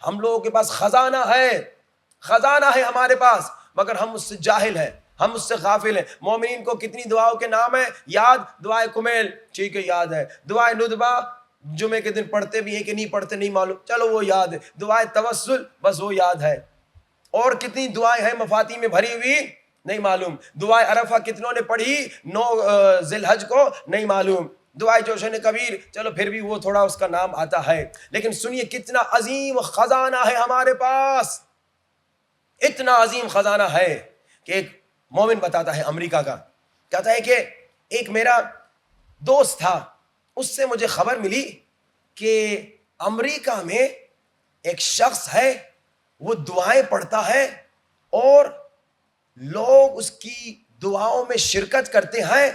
ہم لوگوں کے پاس خزانہ ہے ہمارے پاس، مگر ہم اس سے جاہل ہیں، ہم اس سے غافل ہیں۔ مومنین کو کتنی دعاؤں کے نام ہیں یاد؟ دعائے کمیل ٹھیک ہے یاد ہے، دعائے ندبہ جمعے کے دن پڑھتے بھی ہیں کہ نہیں پڑھتے نہیں معلوم، چلو وہ یاد ہے، دعائے توسل بس وہ یاد ہے، اور کتنی دعائیں ہیں مفاتیح میں بھری ہوئی نہیں معلوم، دعائے عرفہ کتنوں نے پڑھی 9 ذی الحج کو نہیں معلوم، دعائے جوشن کبیر چلو پھر بھی وہ تھوڑا اس کا نام آتا ہے، لیکن سنیے کتنا عظیم خزانہ ہے ہمارے پاس، اتنا عظیم خزانہ ہے کہ ایک مومن بتاتا ہے امریکہ کا، کہتا ہے کہ ایک میرا دوست تھا، اس سے مجھے خبر ملی کہ امریکہ میں ایک شخص ہے، وہ دعائیں پڑھتا ہے اور لوگ اس کی دعاؤں میں شرکت کرتے ہیں،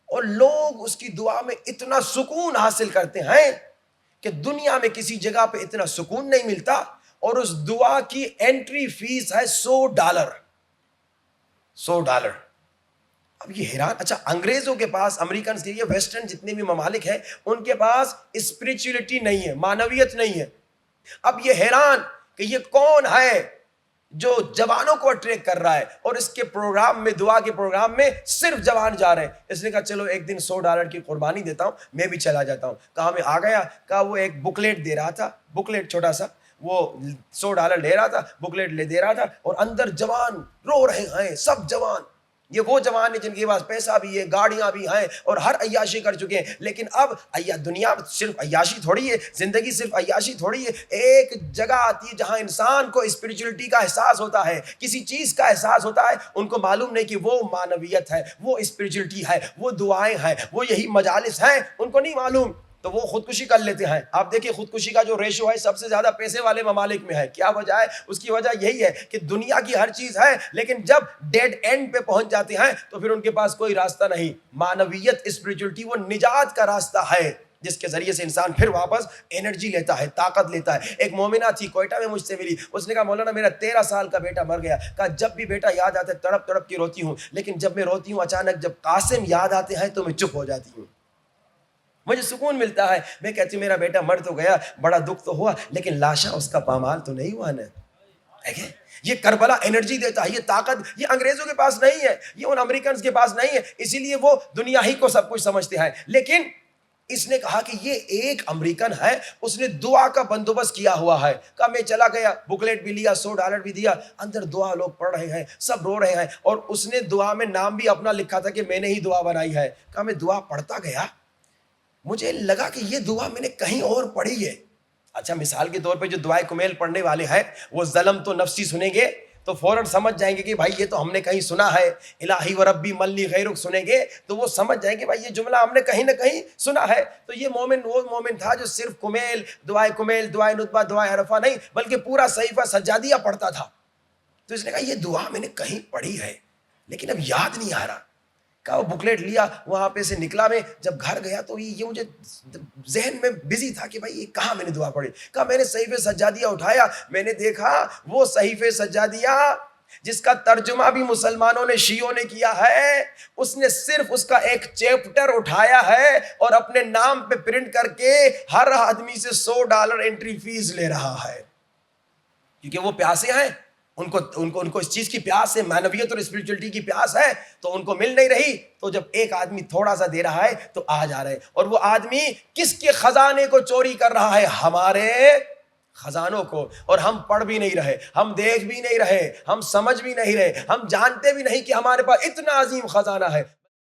اور لوگ اس کی دعا میں اتنا سکون حاصل کرتے ہیں کہ دنیا میں کسی جگہ پہ اتنا سکون نہیں ملتا، اور اس دعا کی انٹری فیس ہے $100۔ $100۔ اب یہ حیران، اچھا انگریزوں کے پاس، امریکنز کے لیے ویسٹرن جتنے بھی ممالک ہیں ان کے پاس اسپریچولیٹی نہیں ہے، معنویت نہیں ہے، اب یہ حیران کہ یہ کون ہے جو جوانوں کو اٹریکٹ کر رہا ہے، اور اس کے پروگرام میں، دعا کے پروگرام میں صرف جوان جا رہے ہیں۔ اس نے کہا چلو ایک دن $100 کی قربانی دیتا ہوں، میں بھی چلا جاتا ہوں۔ کہا میں آ گیا، کہا وہ ایک بکلیٹ دے رہا تھا، بکلیٹ چھوٹا سا، وہ $100 لے رہا تھا، بکلیٹ لے دے رہا تھا، اور اندر جوان رو رہے ہیں، سب جوان، یہ وہ جوان ہیں جن کے پاس پیسہ بھی ہے، گاڑیاں بھی ہیں، اور ہر عیاشی کر چکے ہیں، لیکن اب دنیا صرف عیاشی تھوڑی ہے، زندگی صرف عیاشی تھوڑی ہے، ایک جگہ آتی ہے جہاں انسان کو اسپریچولیٹی کا احساس ہوتا ہے، کسی چیز کا احساس ہوتا ہے، ان کو معلوم نہیں کہ وہ معنویت ہے، وہ اسپریچولیٹی ہے، وہ دعائیں ہیں، وہ یہی مجالس ہیں، ان کو نہیں معلوم، تو وہ خودکشی کر لیتے ہیں۔ آپ دیکھیں خودکشی کا جو ریشو ہے سب سے زیادہ پیسے والے ممالک میں ہے، کیا وجہ ہے؟ اس کی وجہ یہی ہے کہ دنیا کی ہر چیز ہے، لیکن جب ڈیڈ اینڈ پہ پہنچ جاتے ہیں تو پھر ان کے پاس کوئی راستہ نہیں۔ معنویت، اسپریچولیٹی وہ نجات کا راستہ ہے جس کے ذریعے سے انسان پھر واپس انرجی لیتا ہے، طاقت لیتا ہے۔ ایک مومنہ تھی کوئٹہ میں مجھ سے ملی، اس نے کہا مولانا میرا 13 سال کا بیٹا مر گیا، کہا جب بھی بیٹا یاد آتا ہے تڑپ تڑپ کے روتی ہوں، لیکن جب میں روتی ہوں اچانک جب قاسم یاد آتے ہیں تو میں چپ ہو جاتی ہوں، مجھے سکون ملتا ہے۔ میں کہتی ہوں میرا بیٹا مر تو گیا، بڑا دکھ تو ہوا، لیکن لاشا اس کا پامال تو نہیں ہوا نا۔ دیکھیں یہ کربلا انرجی دیتا ہے، یہ طاقت یہ انگریزوں کے پاس نہیں ہے، یہ ان امریکنز کے پاس نہیں ہے، اسی لیے وہ دنیا ہی کو سب کچھ سمجھتے ہیں۔ لیکن اس نے کہا کہ یہ ایک امریکن ہے، اس نے دعا کا بندوبست کیا ہوا ہے۔ کہا میں چلا گیا، بکلیٹ بھی لیا، $100 بھی دیا، اندر دعا لوگ پڑھ رہے ہیں، سب رو رہے ہیں، اور اس نے دعا میں نام بھی اپنا لکھا تھا کہ میں نے ہی دعا بنائی ہے۔ کہا میں دعا پڑھتا گیا، مجھے لگا کہ یہ دعا میں نے کہیں اور پڑھی ہے۔ اچھا مثال کے طور پہ جو دعائے کمیل پڑھنے والے ہیں وہ ظلم تو نفسی سنیں گے تو فوراً سمجھ جائیں گے کہ بھائی یہ تو ہم نے کہیں سنا ہے، الہی و ربی ملی غیرک سنیں گے تو وہ سمجھ جائیں گے بھائی یہ جملہ ہم نے کہیں نہ کہیں سنا ہے۔ تو یہ مومن وہ مومن تھا جو صرف کمیل، دعائے ندبہ، دعائے عرفہ نہیں بلکہ پورا صحیفہ سجادیہ پڑھتا تھا۔ تو اس نے کہا یہ دعا میں نے کہیں پڑھی ہے لیکن اب یاد نہیں آ رہا۔ کہا وہ بکلیٹ لیا، وہاں پہ سے نکلا، میں جب گھر گیا تو یہ مجھے ذہن میں بزی تھا کہ بھائی یہ کہاں میں نے دعا پڑھی۔ کہا میں نے صحیفہ سجادیہ اٹھایا، میں نے دیکھا وہ صحیفہ سجادیہ جس کا ترجمہ بھی مسلمانوں نے، شیعوں نے کیا ہے، اس نے صرف اس کا ایک چیپٹر اٹھایا ہے اور اپنے نام پہ پرنٹ کر کے ہر آدمی سے $100 انٹری فیس لے رہا ہے، کیونکہ وہ پیاسے ہیں، ان کو اس چیز کی پیاس ہے، معنویت اور اسپریچولیٹی کی پیاس ہے، تو ان کو مل نہیں رہی، تو جب ایک آدمی تھوڑا سا دے رہا ہے تو آ جا رہے، اور وہ آدمی کس کے خزانے کو چوری کر رہا ہے؟ ہمارے خزانوں کو، اور ہم پڑھ بھی نہیں رہے، ہم دیکھ بھی نہیں رہے، ہم سمجھ بھی نہیں رہے، ہم جانتے بھی نہیں کہ ہمارے پاس اتنا عظیم خزانہ ہے۔